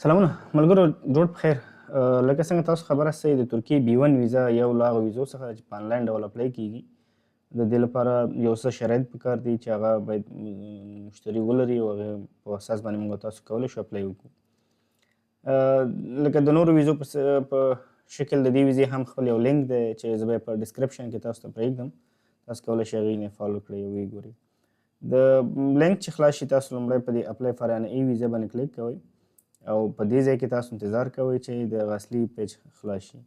سلامونه ملګرو جوړ په خیر. لکه څنګه تاسو خبره سئ د ترکیې B1 ویزا یو له هغه ویزو څخه چې په آنلاین ډول اپلای کیږي. د دې لپاره یو څه شرایط پکار دي چې هغه باید مشتري ولري او هغه په اساس باندې موږ تاسو کولی شو اپلای وکړو. لکه د نورو ویزو په شکل د دې ویزې هم خپل یو لینک دی چې زه به یې په ډسکرپشن کې تاسو ته پرېږدم. تاسو کولی شئ هغې نه فالو کړئ او ویې ګورئ. د لینک چې خلاص شي تاسو لومړی په دې اپلای فار ان ای ویزا باندې کلیک کوئ او په دې ځای کې تاسو انتظار کوئ چې د اصلي پیج خلاص شي.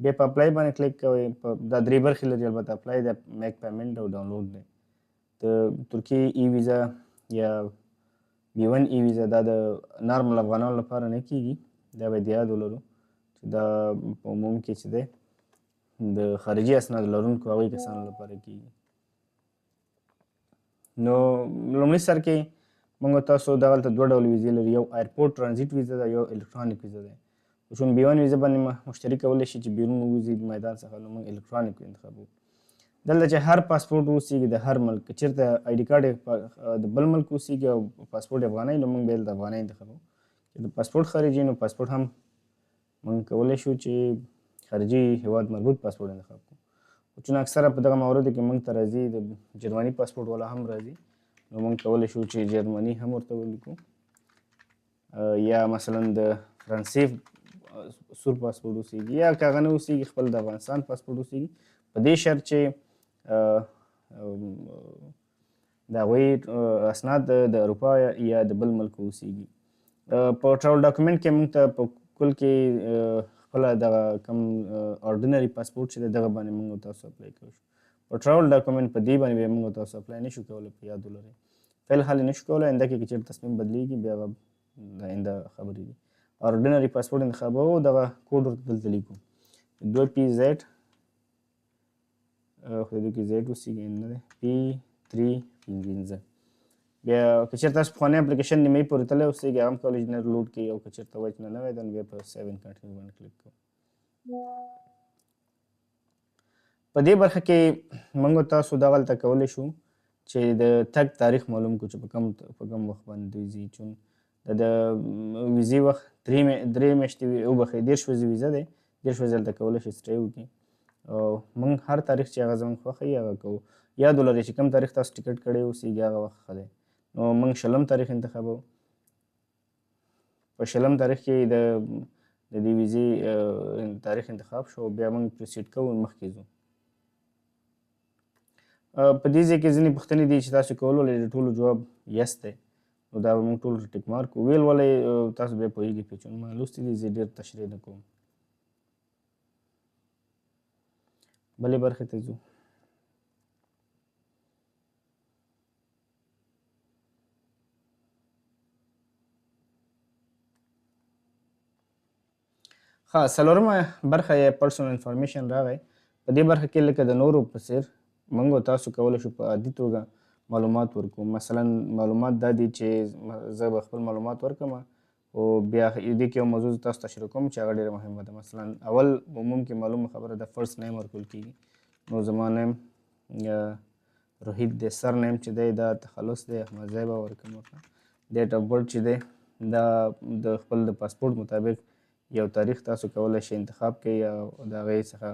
بیا په اپلای باندې کلیک کوئ. دا درې برخې لري البته اپلای دی، میک پیمنټ او ډاونلوډ دی. د ترکیې ای ویزا یا B1 ای ویزا دا د نارمل افغانانو لپاره نه کیږي. دا باید یاد ولرو چې دا په عموم کې چې دی د خارجي اسناد لرونکو هغوی کسانو لپاره کیږي. نو لومړي سر کې موږ تاسو دغلته دوه ډول ویزې لري، یو ایرپورټ ټرانزیټ ویزا ده، یو الکترونیک ویزا ده. چون B1 ویزا باندې مشتري کولی شي چې بیرون ووځي د میدان څخه، نو موږ الکترونیک انتخابوو. دلته چې هر پاسپورټ اوسیږي د هر ملک، که چېرته آی ډي کارډ د بل ملک اوسیږي او پاسپورټ افغانۍ، نو موږ بیا د افغانۍ انتخابوو. چې د پاسپورټ خارجي نو پاسپورټ هم موږ کولی شو چې خارجي هیواد مربوط پاسپورټ انتخاب کړو. چون اکثره په دغه موردو کې موږ ته راځي د جرمني پاسپورټ والا هم راځي، نو موږ کولی شو چې جرمني هم ورته ولیکو، یا مثلا د فرانسې سور پاسپورټ اوسیږي، یا که هغه نه اوسیږي خپل د افغانستان پاسپورټ اوسیږي، په دې شرط چې د هغوی اسناد د اروپا یا د بل ملک اوسیږي. په ټراول ډاکومنټ کې موږ ته په کل کې خپله دغه کوم اورډینري پاسپورټ چې دی دغه باندې موږ تاسو اپلای کولی شو. په ټراول ډاکومنټ په دې باندې بیا موږ تاسو اپلای نه شو کولی، په یاد ولرئ. فی الحال یې نه شو کولی، آینده کې که چېرته تصمیم بدلیږي بیا هغه د آینده خبرې دي. اورډینري پاسپورټ انتخابوو، دغه کوډ ورته دلته لیکو 2PZ، خدای دې کې زیډ اوسیږي نه دی، P315. بیا که چېرته تاسو پخوانی اپلیکیشن نیمایي پورې تللی اوسیږي هغه هم کولی شئ لوډ کړئ، او که چېرته وایي چې نه نوی ده نو بیا په سیو ان کنټینیو باندې کلیک کوو. په دې برخه کې موږ تاسو دغلته کولی شو چې د تګ تاریخ معلوم کړو چې په کوم وخت باندې دوی ځي. چون د ویزې وخت 3 میاشتې وبخښئ 10 ورځې ویزه دی، 10 ورځې هلته کولی شئ سټې وکړي. او موږ هر تاریخ چې هغه زموږ خوښه وي هغه کوو. یاد ولرئ چې کوم تاریخ تاسو ټیکټ کړی اوسیږي هغه وخت ښه دی. نو موږ 20 تاریخ انتخابوو. په 20 تاریخ کې د دې ویزې تاریخ انتخاب شو، بیا موږ پروسیډ کوو، مخکې ځو. په دې ځای کې ځینې پوښتنې دي چې تاسو کول ولرئ، د ټولو جواب یس دی، نو دا به موږ ټول ټیک مارک کړو. ویل ولئ تاسو بیا پوهېږئ پرې، چون ما لوستي دي، زه ډېر تشریح نه کوم. بلې برخې ته ځو. ښه، څلورمه برخه یې پرسونل انفارمیشن راغی. په دې برخه کې لکه د نورو په څېر موږ تاسو کولی شو په عادي توګه معلومات ورکړو. مثلا معلومات دا دي چې زه به خپل معلومات ورکړم، او بیا دې کې یو موضوع تاسو تشریح کوم چې هغه ډېره مهمه ده. مثلا اول عموم کې معلومه خبره ده، فرست نیم ورکول کېږي. نو زما نیم روحید دی، سر نیم چې دی دا تخلص دی، احمدزی به ورکړم ورته. ډیټ اف برث چې دی دا د خپل د پاسپورټ مطابق یو تاریخ تاسو کولی شئ انتخاب کړئ، او د هغې څخه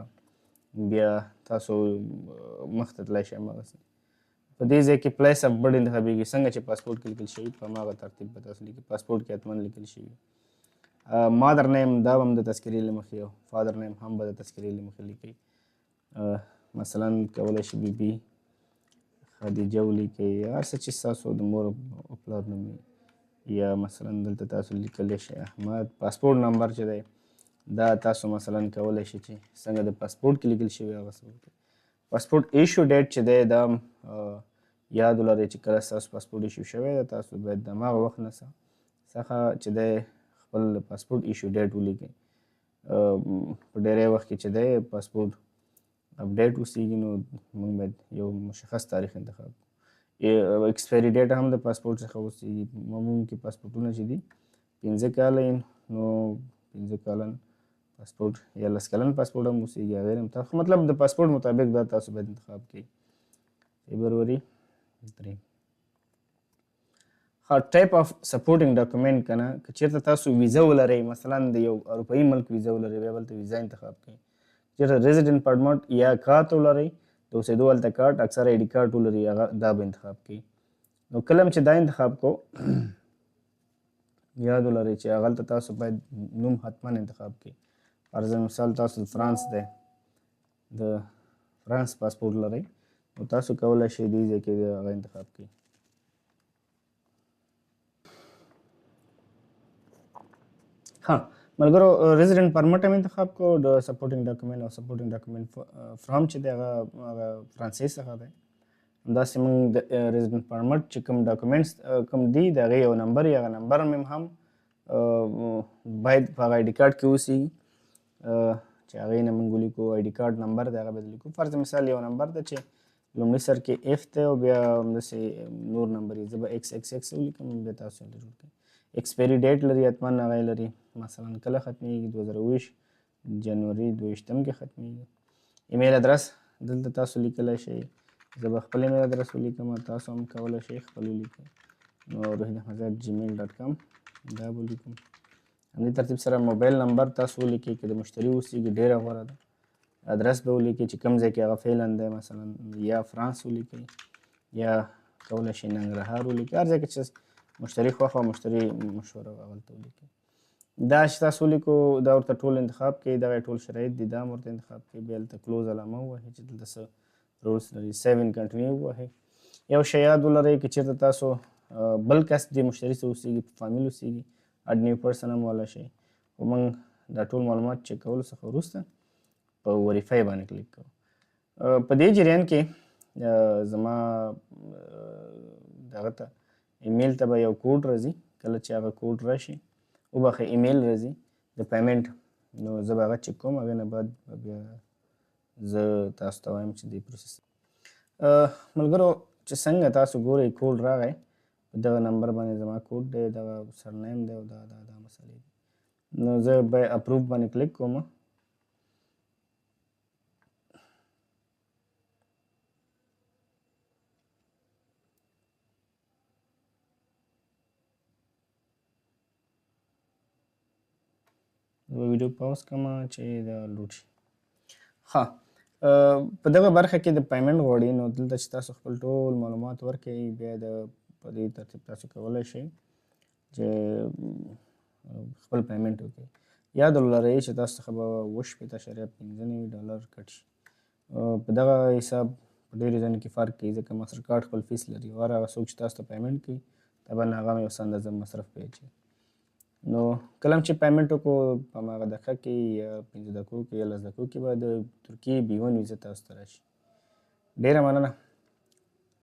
بیا تاسو مخته تللی شئ هماغسې. په دې ځای کې پلیس اف برډ انتخابېږي، څنګه چې پاسپورټ کې لیکل شوي په هماغه ترتیب به تاسو لیکئ. پاسپورټ کې حتما لیکل شوي. مادر نیم دا به هم د تذکرې له مخې، او فادر نیم هم به د تذکرې له مخې لیکئ. مثلا کولی شي بي خدیجه ولیکئ، هر څه چې ستاسو د مور او پلار نوم وي. یا مثلا دلته تاسو لیکلی شئ احمد. پاسپورټ نمبر چې دی دا تاسو مثلا کولی شئ چې څنګه د پاسپورټ کې لیکل شوي هغسې ولیکئ. پاسپورټ ایشو ډیټ چې دی دا یاد ولرئ چې کله ستاسو پاسپورټ ایشو شوی دی تاسو باید د هماغه وخت نه څخه چې دی خپل پاسپورټ ایشو ډیټ ولیکئ. په ډېری وخت کې چې دی پاسپورټ اپډیټ اوسیږي، نو موږ باید یو مشخص تاریخ انتخاب کړو. ایکسپایري ډیټ هم د پاسپورټ څخه اوسیږي. عموم کې پاسپورټونه چې دي 15 کاله یې، نو 15 کلن پاسپورټ یا 10 کلن پاسپورټ هم اوسیږي، هغې هم تاسو مطلب د پاسپورټ مطابق دا تاسو باید انتخاب کړئ. فبروري 3. ټایپ اف سپورټینګ ډاکومنټ که نه که چېرته تاسو ویزه ولرئ مثلا د یو اروپایي ملک ویزه ولرئ بیا بلته ویزه انتخاب کړئ چېرته ریزیډنټ پرمټ یا کارت ولرئ د اوسېدو هلته کارت اکثر آی ډي کارت ولري هغه دا به انتخاب کړئ نو کله چې دا انتخاب کو یاد ولرئ چې هغلته تاسو باید نوم حتما انتخاب کړئ فرض مثال تاسو د فرانس دی د فرانس پاسپورت لرئ نو تاسو کولی شئ دې ځای کې هغه انتخاب کړئ ملګرو ریزیډنټ پرمټ هم انتخاب کو د سپورټینګ ډاکومنټ او سپورټینګ ډاکومنټ فرام چې دی هغه فرانسې څخه دی همداسې موږ د ریزیډنټ پرمټ چې کوم ډاکومنټس کوم دي د هغې یو نمبر وي هغه نمبر هم باید په هغه آی ډي کارت کې اوسي چې هغې نه موږ ولیکو آی ډي کارت نمبر دی هغه به لیکو فرض مثال یو نمبر دی چې لومړي سر کې اف دی او بیا همداسې نور نمبر یې زه به ایکس ایکس ایکس ولیکم بیا تاسو هلته جوړ کړئ ایکسپایري ډیټ لري حتما هغه یې لري مثلا کله ختمیږي 2020 جنوري 22 کې ختمیږي ایمیل ادرس دلته تاسو لیکلی شئ زه به خپل ایمیل ادرس ولیکم تاسو هم کولی شئ خپل ولیکئ نو rohit@gmail.com دا به ولیکم همدې ترتیب سره موبایل نمبر تاسو ولیکئ که د مشتري اوسیږي ډېره غوره ده ادرس به ولیکئ چې کوم ځای کې هغه فعلا دی مثلا یا فرانس ولیکئ یا کولی شئ ننګرهار ولیکئ هر ځای کې چې مشتري خوښ او مشتري مشوره هغلته ولیکئ دا چې تاسو ولیکو دا ورته ټول انتخاب کړئ دغه ټول شرایط دي دا هم ورته انتخاب کړئ بیا هلته کلوز علامه ووهئ چې دلته څه رولس لري سیو ان کنټینیو ووهئ یو شی یاد ولرئ که چېرته تاسو بل کس دې مشتري څه اوسیږي په فامیل اوسیږي اډ نیو پرسن هم وهلی شئ خو موږ دا ټول معلومات چک کولو څخه وروسته په وریفای باندې کلیک کوو په دې جریان کې زما دغه ته ایمیل ته به یو کوډ راځي کله چې هغه کوډ راشي وبخښئ ایمیل راځي د پیمنټ نو زه به هغه چک کوم هغې نه بعد بیا زه تاسو ته وایم چې دې پروسس ملګرو چې څنګه تاسو ګورئ کوډ راغی په دغه نمبر باندې زما کوډ دی دغه سرنیم دی او دا مسلې دي نو زه به اپروف باندې کلیک کوم ویډیو پاوز کوم چې دا لوډ شي په دغه برخه کې د پیمنټ غواړي نو دلته چې تاسو خپل ټول معلومات ورکړئ بیا په دې ترتیب تاسو کولی شئ چې خپل پیمنټ وکړئ یاد ولرئ چې تاسو څخه به $8.15 کټ شي په دغه حساب په ډېرو ځایونو کې فرق کوي ځکه ماسټر کارډ خپل فیس لري او هر هغه څوک چې تاسو ته پیمنټ کوي طبعا هغه هم یو څه اندازه مصرف پې اچوي نو کله چې پیمنټ وکړو په هماغه دقیقه کې یا 15 دقیقو کې یا 10 دقیقو کې به د ترکیې B1 ویزه تاسو ته راشي ډېره مننه